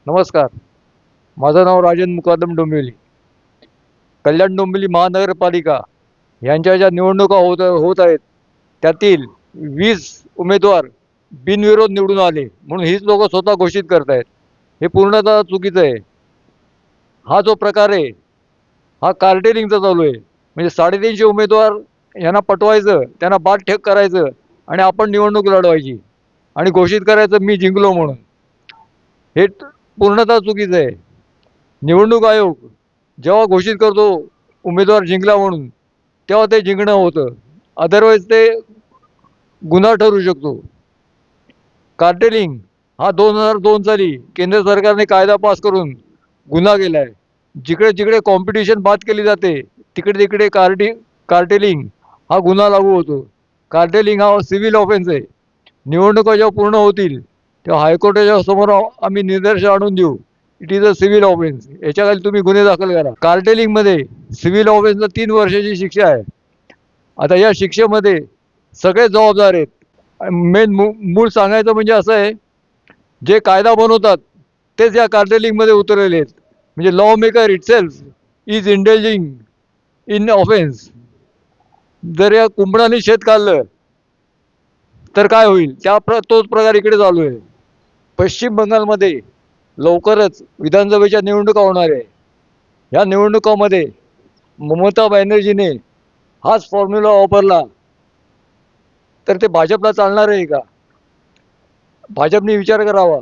नमस्कार. माझं नाव राजन मुकादम डोंबिवली. कल्याण डोंबिवली महानगरपालिका यांच्या ज्या निवडणुका होत आहेत, त्यातील 20 उमेदवार बिनविरोध निवडून आले म्हणून हीच लोक स्वतः घोषित करतायत. हे पूर्णतः चुकीचं आहे. हा जो प्रकार आहे हा कार्टेलिंगचा चालू आहे. म्हणजे 350 उमेदवार यांना पटवायचं, त्यांना बाद ठेक करायचं आणि आपण निवडणूक लढवायची आणि घोषित करायचं मी जिंकलो म्हणून. हे पूर्णतः चुकीचं आहे. निवडणूक आयोग जेव्हा घोषित करतो उमेदवार जिंकला म्हणून, तेव्हा ते जिंकणं होतं. अदरवाईज ते गुन्हा ठरू शकतो. कार्टेलिंग हा 2002 साली केंद्र सरकारने कायदा पास करून गुन्हा केलाय. जिकडे जिकडे कॉम्पिटिशन बाद केली जाते तिकडे तिकडे कार्टेलिंग हा गुन्हा लागू होतो. कार्टेलिंग हा सिव्हिल ऑफेन्स आहे. निवडणुका जेव्हा पूर्ण होतील तेव्हा हायकोर्टाच्या समोर आम्ही निदर्श आणून देऊ. It is a civil offence. याच्याखाली तुम्ही गुन्हे दाखल करा. कार्टेलिंगमध्ये सिव्हिल ऑफेन्सला 3 वर्षाची शिक्षा आहे. आता या शिक्षेमध्ये सगळे जबाबदार आहेत. मेन मूळ सांगायचं म्हणजे असं आहे, जे कायदा बनवतात तेच या कार्टेलिंगमध्ये उतरलेले आहेत. म्हणजे law maker itself is indulging in offence. जर या कुंपणाने शेत काढलं तर काय होईल, तोच प्रकार इकडे चालू आहे. पश्चिम बंगालमध्ये लवकरच विधानसभेच्या निवडणुका होणार आहे. या निवडणुकामध्ये ममता बॅनर्जीने हाच फॉर्म्युला वापरला तर ते भाजपला चालणार आहे का? भाजपने विचार करावा.